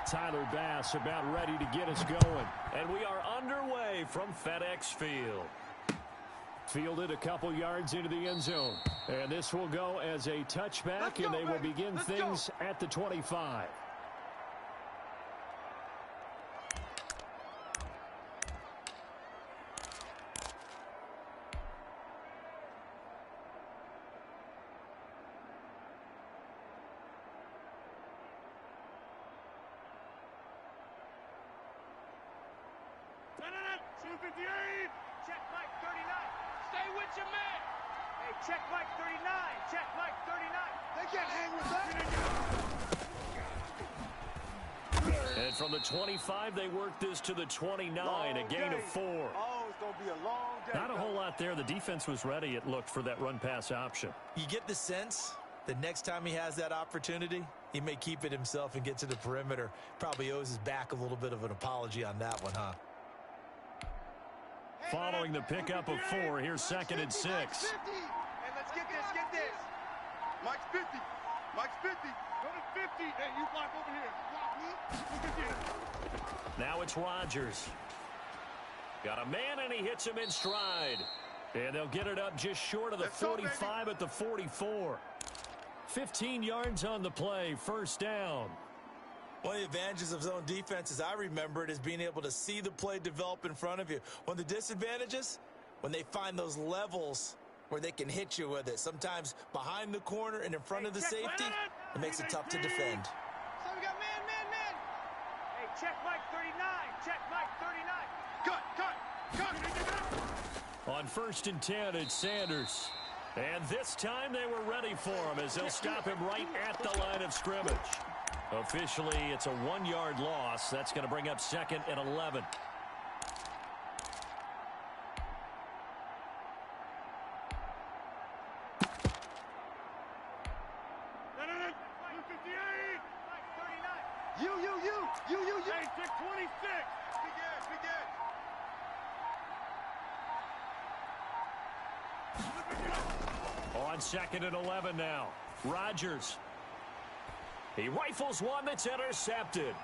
Tyler Bass about ready to get us going. And we are underway from FedEx Field. Fielded a couple yards into the end zone. And this will go as a touchback, and they will begin things at the 25. Check Mike 39. Stay with your man. Hey, check Mike 39. Check Mike 39. They can't hang with that. And from the 25, they work this to the 29, a gain of 4. Oh, it's going to be a long day. Not a whole lot there. The defense was ready, it looked, for that run-pass option. You get the sense that next time he has that opportunity, he may keep it himself and get to the perimeter. Probably owes his back a little bit of an apology on that one, huh? Following the pickup of 4, here's 2nd and 6. Hey, let's get this, get this. Mike's 50. Mike's 50. Go to 50. Hey, you block over here. Block me. Now it's Rodgers. Got a man, and he hits him in stride. And they'll get it up just short of the 45 at the 44. 15 yards on the play, first down. One of the advantages of zone defense, as I remember it, is being able to see the play develop in front of you. One of the disadvantages, when they find those levels where they can hit you with it. Sometimes behind the corner and in front of the safety, it makes it tough to defend. So we got man. Hey, check Mike 39. Check Mike 39. Cut. On 1st and 10, it's Sanders. And this time they were ready for him as they'll stop him right at the line of scrimmage. Officially, it's a 1-yard loss. That's going to bring up 2nd and 11. You. Hey, 626. Begin. On 2nd and 11 now. Rodgers. He rifles one that's intercepted.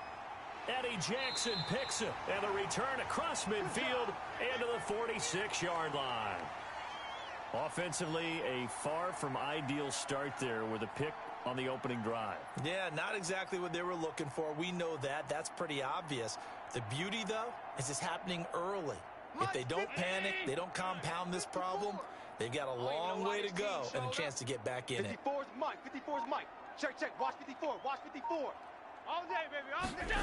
Eddie Jackson picks it. And the return across midfield into the 46-yard line. Offensively, a far from ideal start there with a pick on the opening drive. Yeah, not exactly what they were looking for. We know that. That's pretty obvious. The beauty, though, is it's happening early. If they don't panic, they don't compound this problem, they've got a long way to go and a chance to get back in it. 54's Mike. 54's Mike. Check. Watch 54. All day, baby. All day.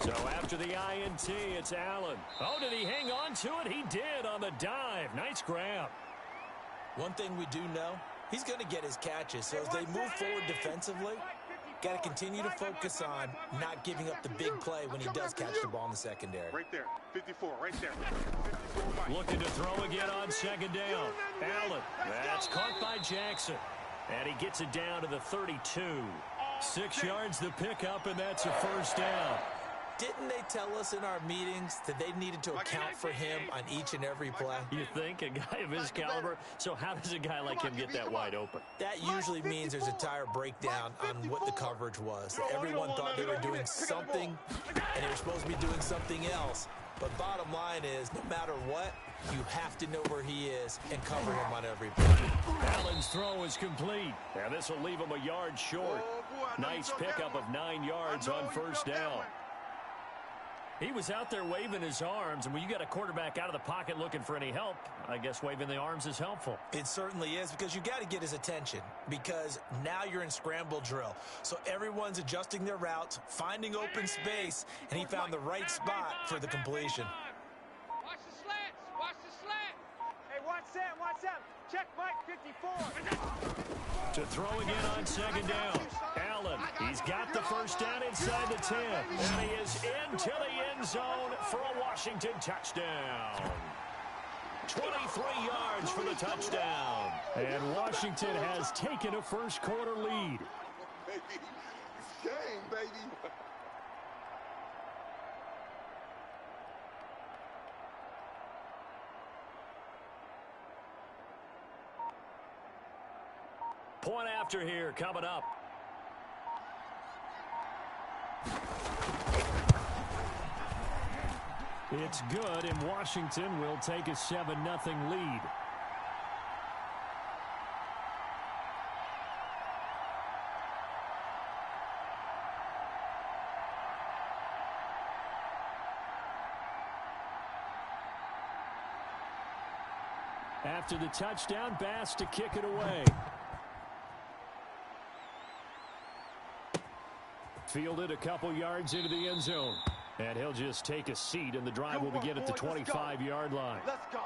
So after the INT, it's Allen. Oh, did he hang on to it? He did on the dive. Nice grab. One thing we do know, he's going to get his catches. So as they move forward defensively, got to continue to focus on not giving up the big play when he does catch the ball in the secondary. Right there. 54. Right there. 54 Looking to throw again on 2nd down. Allen. That's caught by Jackson. And he gets it down to the 32. 6 yards the pickup, and that's a first down. Didn't they tell us in our meetings that they needed to account for him on each and every play? You think? A guy of his caliber? So how does a guy like him get that wide open? That usually means there's a tire breakdown on what the coverage was. Everyone thought they were doing something, and they were supposed to be doing something else. But bottom line is, no matter what, you have to know where he is and cover him on every play. Allen's throw is complete. Now this will leave him a yard short. Nice pickup of 9 yards on first down. He was out there waving his arms, and when you got a quarterback out of the pocket looking for any help, I guess waving the arms is helpful. It certainly is, because you got to get his attention, because now you're in scramble drill. So everyone's adjusting their routes, finding open space, and he found the right spot for the completion. Watch the slants. Hey, watch Sam. Check Mike 54. To throw again on 2nd down. Allen, he's got the first down inside the 10. And he is into the end zone for a Washington touchdown. 23 yards for the touchdown. And Washington has taken a first-quarter lead. Baby, it's game, baby. Point after here coming up. It's good, and Washington will take a 7-0 lead. After the touchdown, Bass to kick it away. Fielded a couple yards into the end zone. And he'll just take a seat, and the drive will begin at the 25-yard line. Let's go.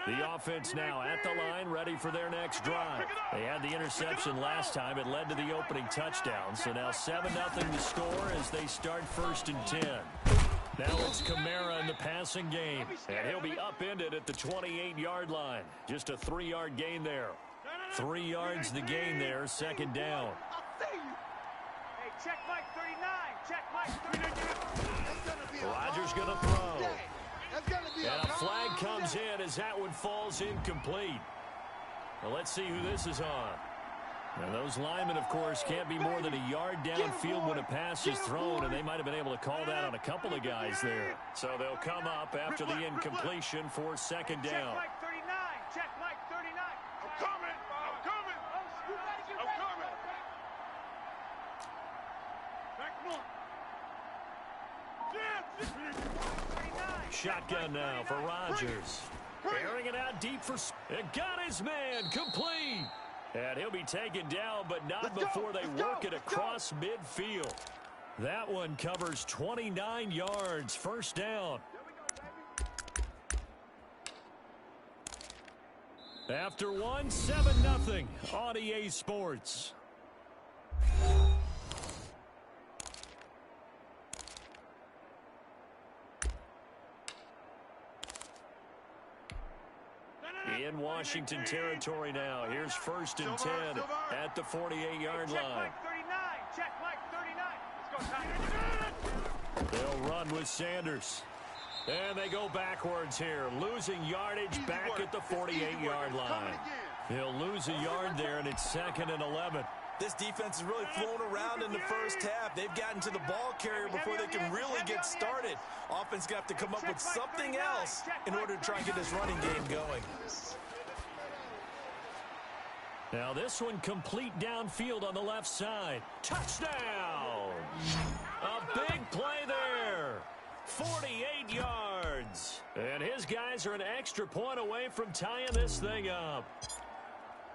The offense now at the line, ready for their next drive. They had the interception last time. It led to the opening touchdown. So now 7-0 to score as they start 1st and 10. Now it's Kamara in the passing game. And he'll be upended at the 28-yard line. Just a 3-yard gain there. 3 yards the gain there, 2nd down. Hey, check Mike 39. Check Mike 39. Rodgers going to throw. And a flag comes in as that one falls incomplete. Well, let's see who this is on. And those linemen, of course, can't be more than a yard downfield when a pass is thrown, and they might have been able to call that on a couple of guys there. So they'll come up after the incompletion for 2nd down. Check Mike 39. Check Mike 39. I'm coming. I'm coming. I'm coming. Back one. Shotgun now for Rodgers. Airing it out deep for... It got his man complete. And he'll be taken down, but not before they work it across midfield. That one covers 29 yards. 1st down. After one, 7-0 on EA Sports. In Washington territory now. Here's 1st and 10 at the 48-yard line. Check Mike 39. Let's go, They'll run with Sanders. And they go backwards here, losing yardage back at the 48-yard line. They'll lose a yard there, and it's 2nd and 11. This defense is really flown around in the first half. They've gotten to the ball carrier before they can really get started. Offense got to come up with something else in order to try and get this running game going. Now this one complete downfield on the left side. Touchdown! A big play there. 48 yards. And his guys are an extra point away from tying this thing up.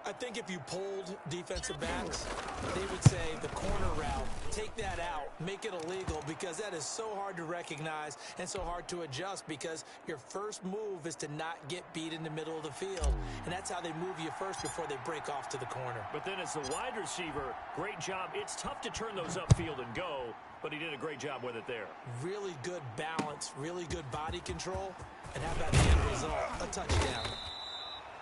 I think if you polled defensive backs, they would say the corner route, take that out, make it illegal, because that is so hard to recognize and so hard to adjust, because your first move is to not get beat in the middle of the field. And that's how they move you first before they break off to the corner. But then as the wide receiver, great job. It's tough to turn those upfield and go, but he did a great job with it there. Really good balance, really good body control. And how about the end result? A touchdown.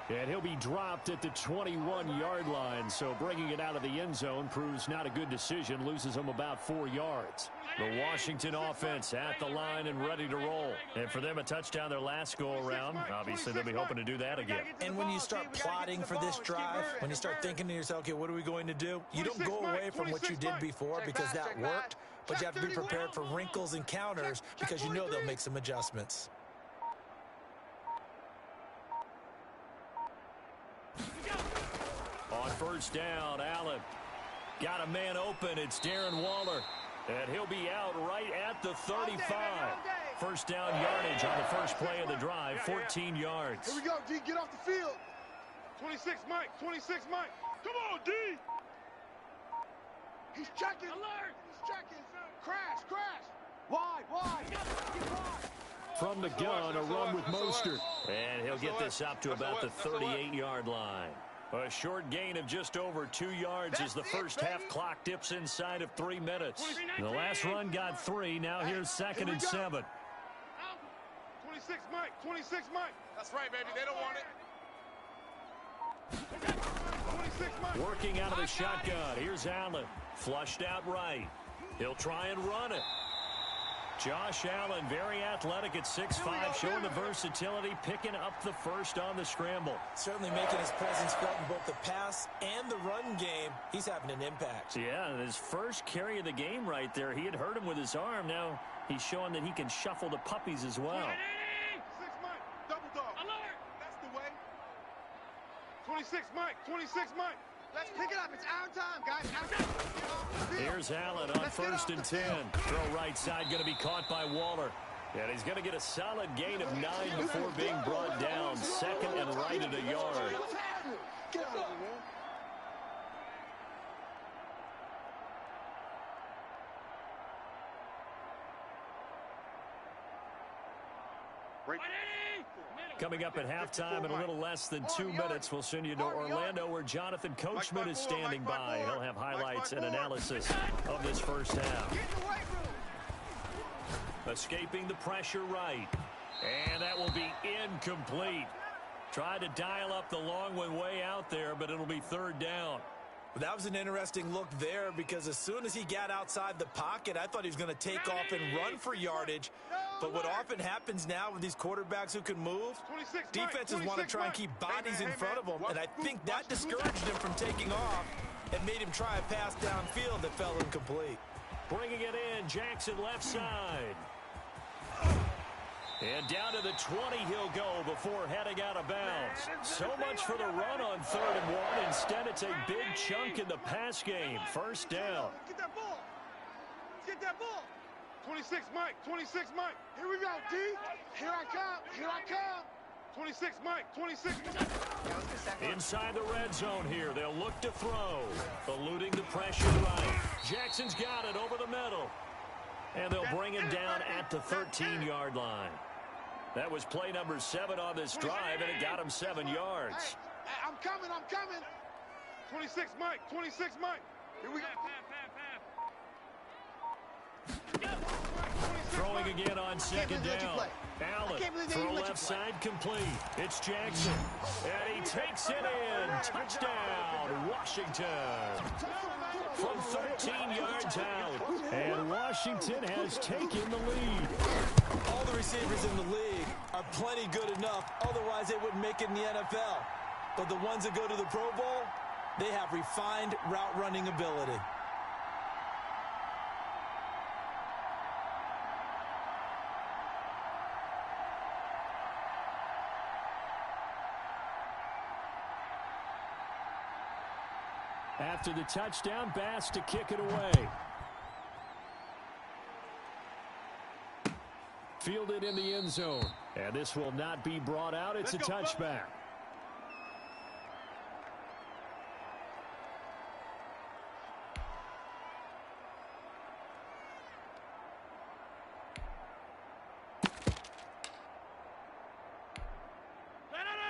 And he'll be dropped at the 21-yard line, so bringing it out of the end zone proves not a good decision, loses them about 4 yards. The Washington offense at the line and ready to roll. And for them, a touchdown their last go-around. Obviously, they'll be hoping to do that again. And when you start plotting for this drive, when you start thinking to yourself, okay, what are we going to do? You don't go away from what you did before because that worked, but you have to be prepared for wrinkles and counters because you know they'll make some adjustments. On 1st down, Allen got a man open. It's Darren Waller. And he'll be out right at the 35. 1st down yardage on the first play of the drive, 14 yards. Here we go, D. Get off the field. 26, Mike. 26, Mike. Come on, D. He's checking. Alert. He's checking. Crash, crash. Wide. From the gun, a run with Mostert. And he'll get this up to about the 38-yard line. A short gain of just over 2 yards as the first half clock dips inside of 3 minutes. The last run got 3. Now here's 2nd and 7. 26, Mike. 26, Mike. That's right, baby. They don't want it. 26, Mike. Working out of the shotgun. Here's Allen. Flushed out right. He'll try and run it. Josh Allen, very athletic at 6'5", showing the versatility, picking up the first on the scramble. Certainly making his presence felt in both the pass and the run game. He's having an impact. Yeah, his first carry of the game right there. He had hurt him with his arm. Now he's showing that he can shuffle the puppies as well. 6 Mike, double dog. Alert! That's the way. 26 Mike, 26 Mike. Let's pick it up. It's our time, guys. Here's Allen on 1st and 10. Throw right side, going to be caught by Waller. And he's going to get a solid gain of 9 before being brought down. 2nd and right at a yard. Get out of here, man. Coming up at halftime in a little less than 2 minutes, we'll send you to Orlando where Jonathan Coachman is standing by. He'll have highlights and analysis of this first half. Escaping the pressure right. And that will be incomplete. Tried to dial up the long one way out there, but it'll be 3rd down. Well, that was an interesting look there because as soon as he got outside the pocket, I thought he was going to take off and run for yardage. But what often happens now with these quarterbacks who can move, defenses want to try and keep bodies in front of them, and I think that discouraged him from taking off and made him try a pass downfield that fell incomplete. Bringing it in, Jackson left side. And down to the 20 he'll go before heading out of bounds. So much for the run on 3rd and 1. Instead, it's a big chunk in the pass game. 1st down. Get that ball. Get that ball. 26 Mike, 26 Mike. Here we go, D. Here I come. Here I come. 26 Mike, 26 Mike. Inside the red zone here. They'll look to throw. Eluding the pressure right. Jackson's got it over the middle. And they'll bring him down at the 13-yard line. That was play number 7 on this drive, and it got him 7 yards. Hey, I'm coming. 26 Mike, 26 Mike. Here we go. Throwing again on 2nd down. Allen, throw left side complete. It's Jackson. And he takes it in. Touchdown, Washington. From 13 yards out. And Washington has taken the lead. All the receivers in the league are plenty good enough. Otherwise, they wouldn't make it in the NFL. But the ones that go to the Pro Bowl, they have refined route running ability. After the touchdown, Bass to kick it away. Fielded in the end zone. And this will not be brought out. It's a touchback.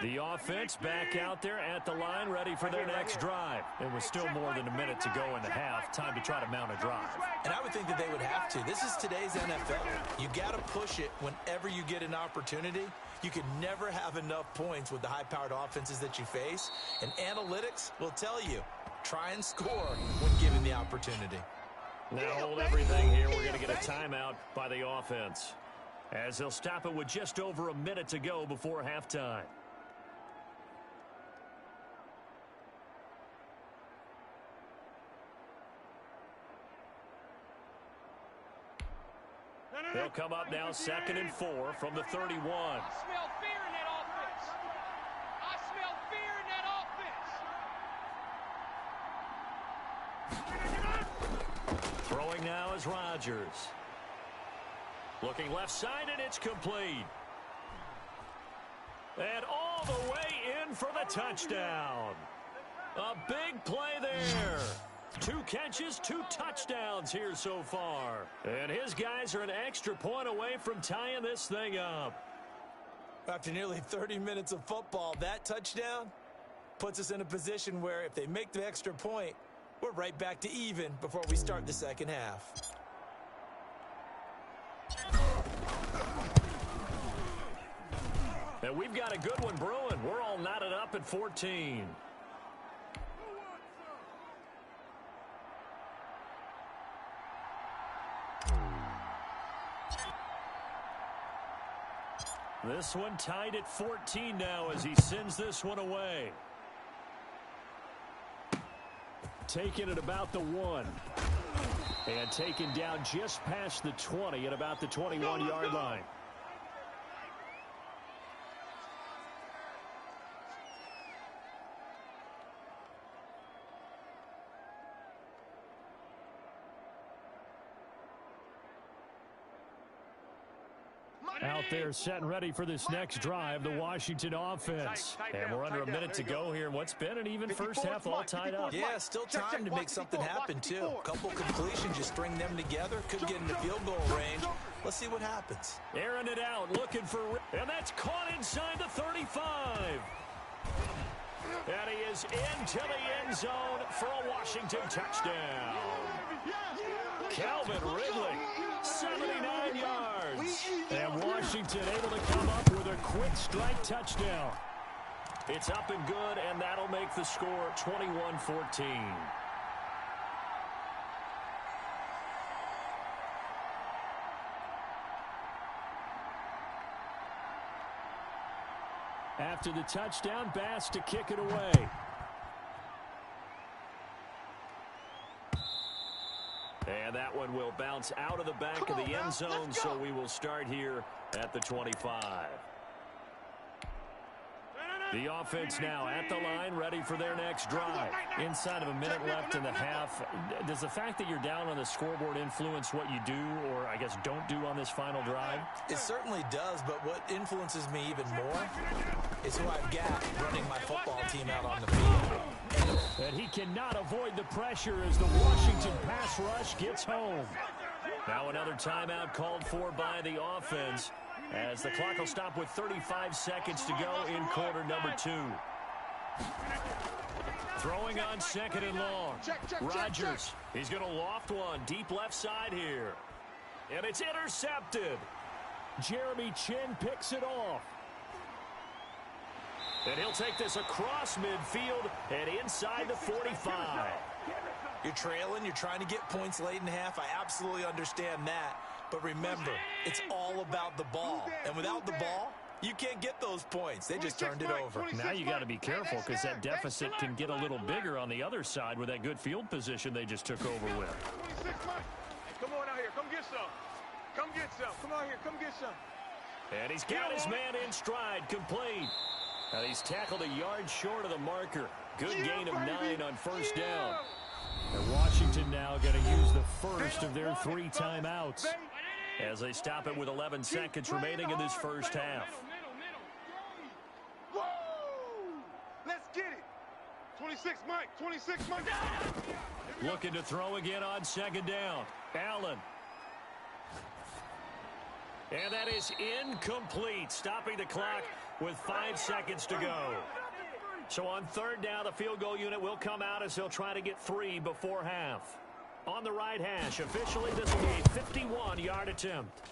The offense back out there at the line, ready for their next drive. It was still more than a minute to go in the half. Time to try to mount a drive. And I would think that they would have to. This is today's NFL. You got to push it whenever you get an opportunity. You can never have enough points with the high-powered offenses that you face. And analytics will tell you, try and score when given the opportunity. Now hold everything here. We're going to get a timeout by the offense, as they'll stop it with just over a minute to go before halftime. They'll come up now 2nd and 4 from the 31. I smell fear in that offense. I smell fear in that offense. Throwing now is Rodgers. Looking left side, and it's complete. And all the way in for the touchdown. A big play there. 2 catches, 2 touchdowns here so far. And his guys are an extra point away from tying this thing up. After nearly 30 minutes of football, that touchdown puts us in a position where if they make the extra point, we're right back to even before we start the second half. And we've got a good one brewing. We're all knotted up at 14. This one tied at 14 now as he sends this one away. Taken at about the 1. And taken down just past the 20 at about the 21-yard line. Out there set and ready for this next drive, the Washington offense. And we're under a minute to go here. What's been an even first half all tied up. Yeah, still time to make something happen, too. A couple completions, just string them together. Could get into field goal range. Let's see what happens. Airing it out, looking for... And that's caught inside the 35. And he is into the end zone for a Washington touchdown. Calvin Ridley, 79 yards. And Washington able to come up with a quick strike touchdown. It's up and good, and that'll make the score 21-14. After the touchdown, Bass to kick it away. And that one will bounce out of the back of the end zone, so we will start here at the 25. The offense now at the line, ready for their next drive. Inside of a minute left in the half, does the fact that you're down on the scoreboard influence what you do, or I guess don't do on this final drive? It certainly does, but what influences me even more is who I've got running my football team out on the field. And he cannot avoid the pressure as the Washington pass rush gets home. Now another timeout called for by the offense, as the clock will stop with 35 seconds to go in quarter number 2. Throwing on second and long. Rodgers, he's going to loft one deep left side here. And it's intercepted. Jeremy Chin picks it off. And he'll take this across midfield and inside the 45. You're trailing, you're trying to get points late in half. I absolutely understand that. But remember, it's all about the ball. And without the ball, you can't get those points. They just turned it over. Now you got to be careful because that deficit can get a little bigger on the other side with that good field position they just took over with. Hey, come on out here. Come get some. Come get some. Come out here. Come get some. And he's got his man in stride, complete. And he's tackled a yard short of the marker. Good gain of 9 on first down. And Washington now going to use the first of their 3 timeouts as they stop it with 11 seconds remaining in this first half. Woo! Let's get it. 26, Mike. 26, Mike. Looking to throw again on second down. Allen. And that is incomplete, stopping the clock with 5 seconds to go. So on third down, the field goal unit will come out as they'll try to get 3 before half. On the right hash, officially this will be a 51-yard attempt.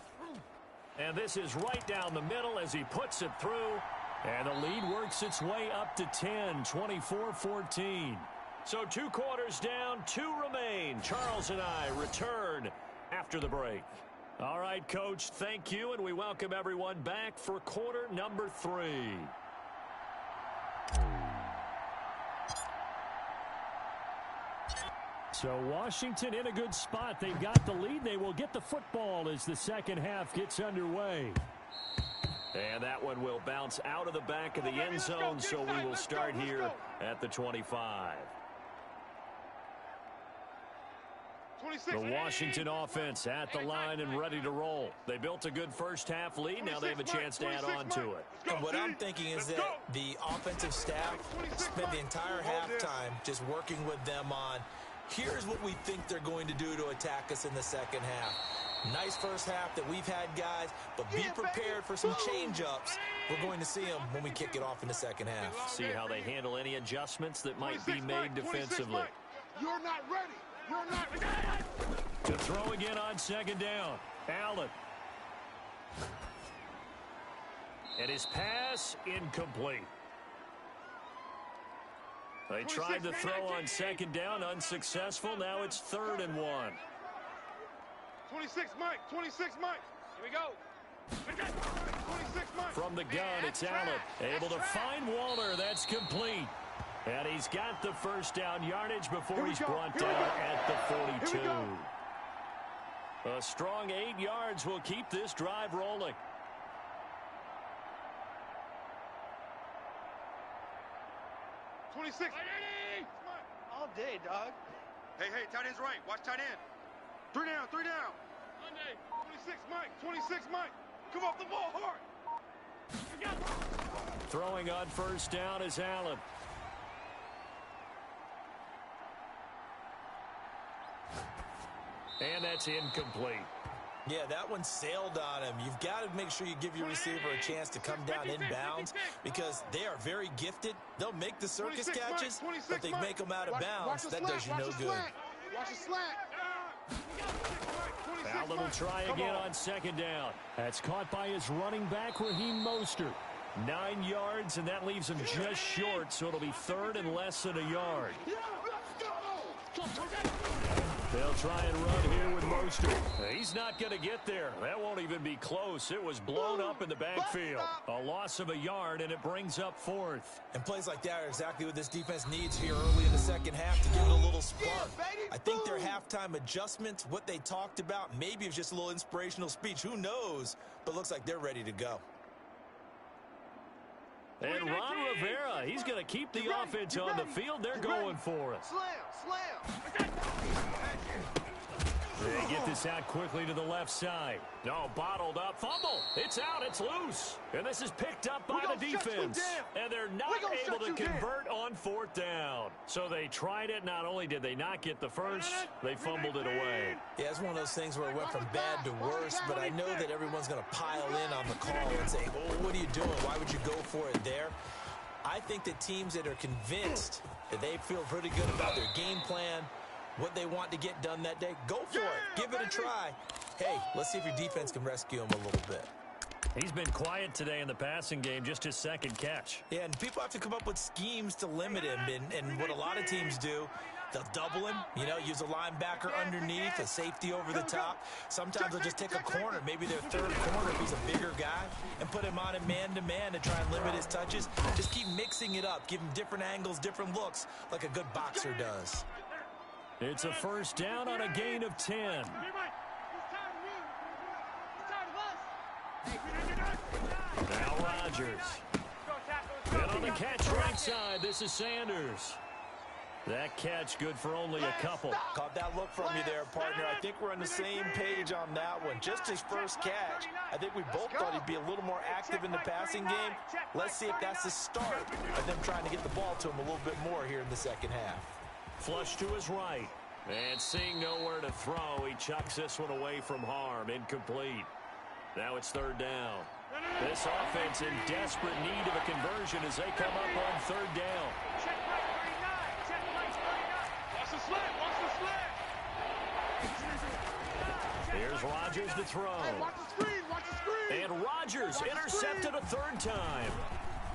And this is right down the middle as he puts it through. And the lead works its way up to 10, 24-14. So 2 quarters down, 2 remain. Charles and I return after the break. All right, Coach, thank you, and we welcome everyone back for quarter number 3. So Washington in a good spot. They've got the lead. They will get the football as the second half gets underway. And that one will bounce out of the back of the end zone, so we will start here at the 25. The Washington offense at the line and ready to roll. They built a good first half lead. Now they have a chance to add on to it. And what I'm thinking is that the offensive staff spent the entire halftime just working with them on, here's what we think they're going to do to attack us in the second half. Nice first half that we've had, guys, but be prepared for some change-ups. We're going to see them when we kick it off in the second half. See how they handle any adjustments that might be made defensively. You're not ready. You're not ready. To throw again on second down. Allen. And his pass incomplete. They tried to throw on second down, unsuccessful. Now it's 3rd and 1. 26, Mike. 26, Mike. Here we go. From the gun, it's Allen. Able to find Waller. That's complete. And he's got the first down yardage before he's brought down at the 42. A strong 8 yards will keep this drive rolling. All day, dog. Hey, tight end's right. Watch tight end. 3 down, 3 down. 26, Mike. Come off the ball hard. Throwing on first down is Allen. And that's incomplete. Yeah, that one sailed on him. You've got to make sure you give your receiver a chance to come down inbounds because they are very gifted. They'll make the circus catches, but they make them out of bounds. That does you no good. Watch the slack. Allen will try again on second down. That's caught by his running back, Raheem Mostert. 9 yards, and that leaves him just short, so it'll be third and less than a yard. They'll try and run here with Mostert. He's not going to get there. That won't even be close. It was blown up in the backfield. A loss of a yard, and it brings up fourth. And plays like that are exactly what this defense needs here early in the second half to give it a little spark. I think their halftime adjustments, what they talked about, maybe it was just a little inspirational speech. Who knows? But looks like they're ready to go. And Ron Rivera, he's going to keep the offense on the field. They're going for it. Slam. They get this out quickly to the left side. No, bottled up. Fumble. It's out. It's loose. And this is picked up by the defense. And they're not able to convert on fourth down. So they tried it. Not only did they not get the first, they fumbled it away. Yeah, it's one of those things where it went from bad to worse, but I know that everyone's going to pile in on the call and say, well, what are you doing? Why would you go for it there? I think that teams that are convinced that they feel pretty good about their game plan, what they want to get done that day, go for it. Give it a try. Hey, let's see if your defense can rescue him a little bit. He's been quiet today in the passing game, just his second catch. Yeah, and people have to come up with schemes to limit him, and what a lot of teams do, they'll double him, use a linebacker underneath, a safety over the top. Sometimes they'll just take a corner, maybe their third corner if he's a bigger guy, and put him on a man-to-man to try and limit his touches. Just keep mixing it up, give him different angles, different looks, like a good boxer does. It's a first down on a gain of 10. Now Rodgers. And on the catch right side, this is Sanders. That catch good for only a couple. Caught that look from you there, partner. I think we're on the same page on that one. Just his first catch. I think we both thought he'd be a little more active in the passing game. Let's see if that's the start of them trying to get the ball to him a little bit more here in the second half. Flush to his right. And seeing nowhere to throw, he chucks this one away from harm. Incomplete. Now it's third down. This offense in desperate need of a conversion as they come up on third down. Watch the slant. Here's Rodgers to throw. Watch the screen. And Rodgers intercepted a third time.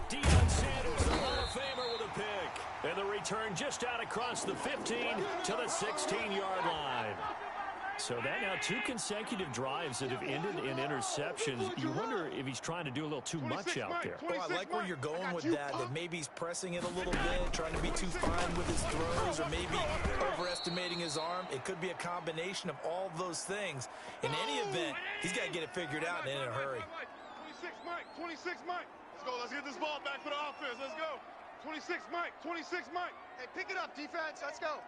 Deion Sanders, the Hall of Famer, with a pick. And the return just out across the 15 to the 16-yard line. So that now 2 consecutive drives that have ended in interceptions. You wonder if he's trying to do a little too much out there. Oh, I like where you're going with that maybe he's pressing it a little bit, trying to be too fine with his throws, or maybe overestimating his arm. It could be a combination of all those things. In any event, he's got to get it figured out and in a hurry. 26 Mike. Let's get this ball back for the offense. Let's go. 26 Mike. Hey, pick it up, defense. Let's go.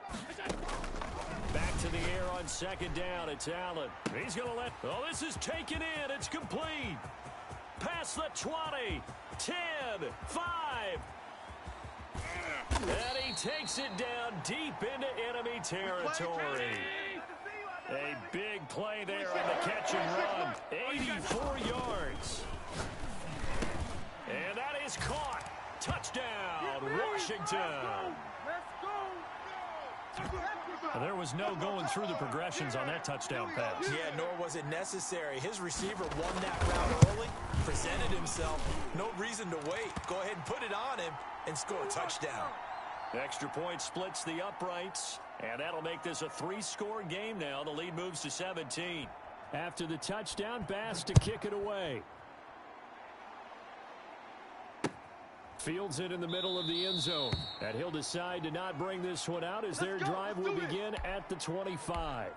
Back to the air on second down. It's Allen. He's going to let... Oh, this is taken in. It's complete. Past the 20. 10. 5. And he takes it down deep into enemy territory. A big play there on the catch and run. 84 yards. And that is caught. Touchdown, Washington. And there was no going through the progressions on that touchdown pass. Yeah, nor was it necessary. His receiver won that route early, presented himself. No reason to wait. Go ahead and put it on him and score a touchdown. Extra point splits the uprights, and that'll make this a 3-score game now. The lead moves to 17. After the touchdown, Bass to kick it away. Fields it in the middle of the end zone. And he'll decide to not bring this one out as their drive will begin at the 25.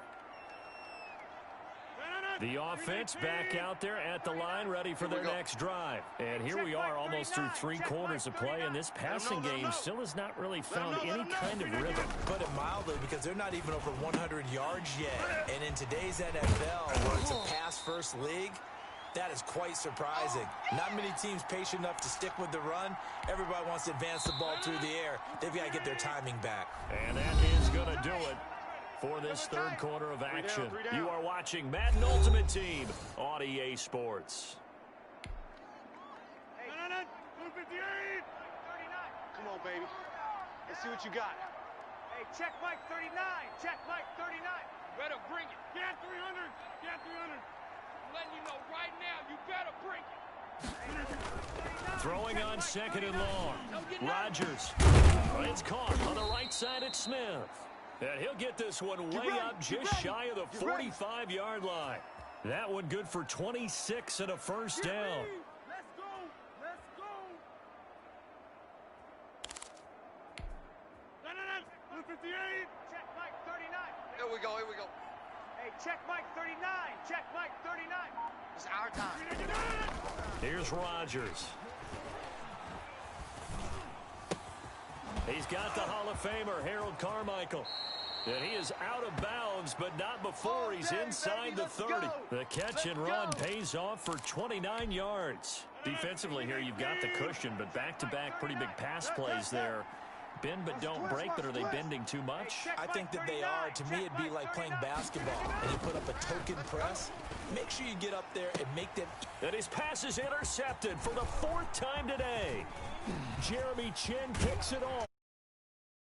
The offense back out there at the line, ready for their next drive. And here we are almost through 3 quarters of play, and this passing game still has not really found any kind of rhythm. Put it mildly, because they're not even over 100 yards yet. And in today's NFL, where it's a pass-first league, that is quite surprising. Not many teams patient enough to stick with the run. Everybody wants to advance the ball through the air. They've got to get their timing back. And that is going to do it for this third quarter of action. You are watching Madden Ultimate Team on EA Sports. Hey, 258. Come on, baby. Let's see what you got. Hey, check Mike 39. Check Mike 39. Better bring it. Get 300. Get 300. I'm letting you know right now, you better bring it. Throwing on second and long. Rodgers. It's caught on the right side at Smith. And he'll get this one way up just shy of the 45-yard line. That one good for 26 and a first down. Let's go. Let's go. 158. Check Mike 39. Here we go, here we go. Hey, check Mike 39. Check Mike 39. It's our time. Here's Rodgers. He's got the Hall of Famer, Harold Carmichael. And he is out of bounds, but not before he's inside the 30. The catch and run pays off for 29 yards. Defensively here, you've got the cushion, but back-to-back pretty big pass plays there. Bend but don't break, but are they bending too much? I think that they are. To me, it'd be like playing basketball, and you put up a token press. Make sure you get up there and make them. And his pass is intercepted for the 4th time today. Jeremy Chin picks it off.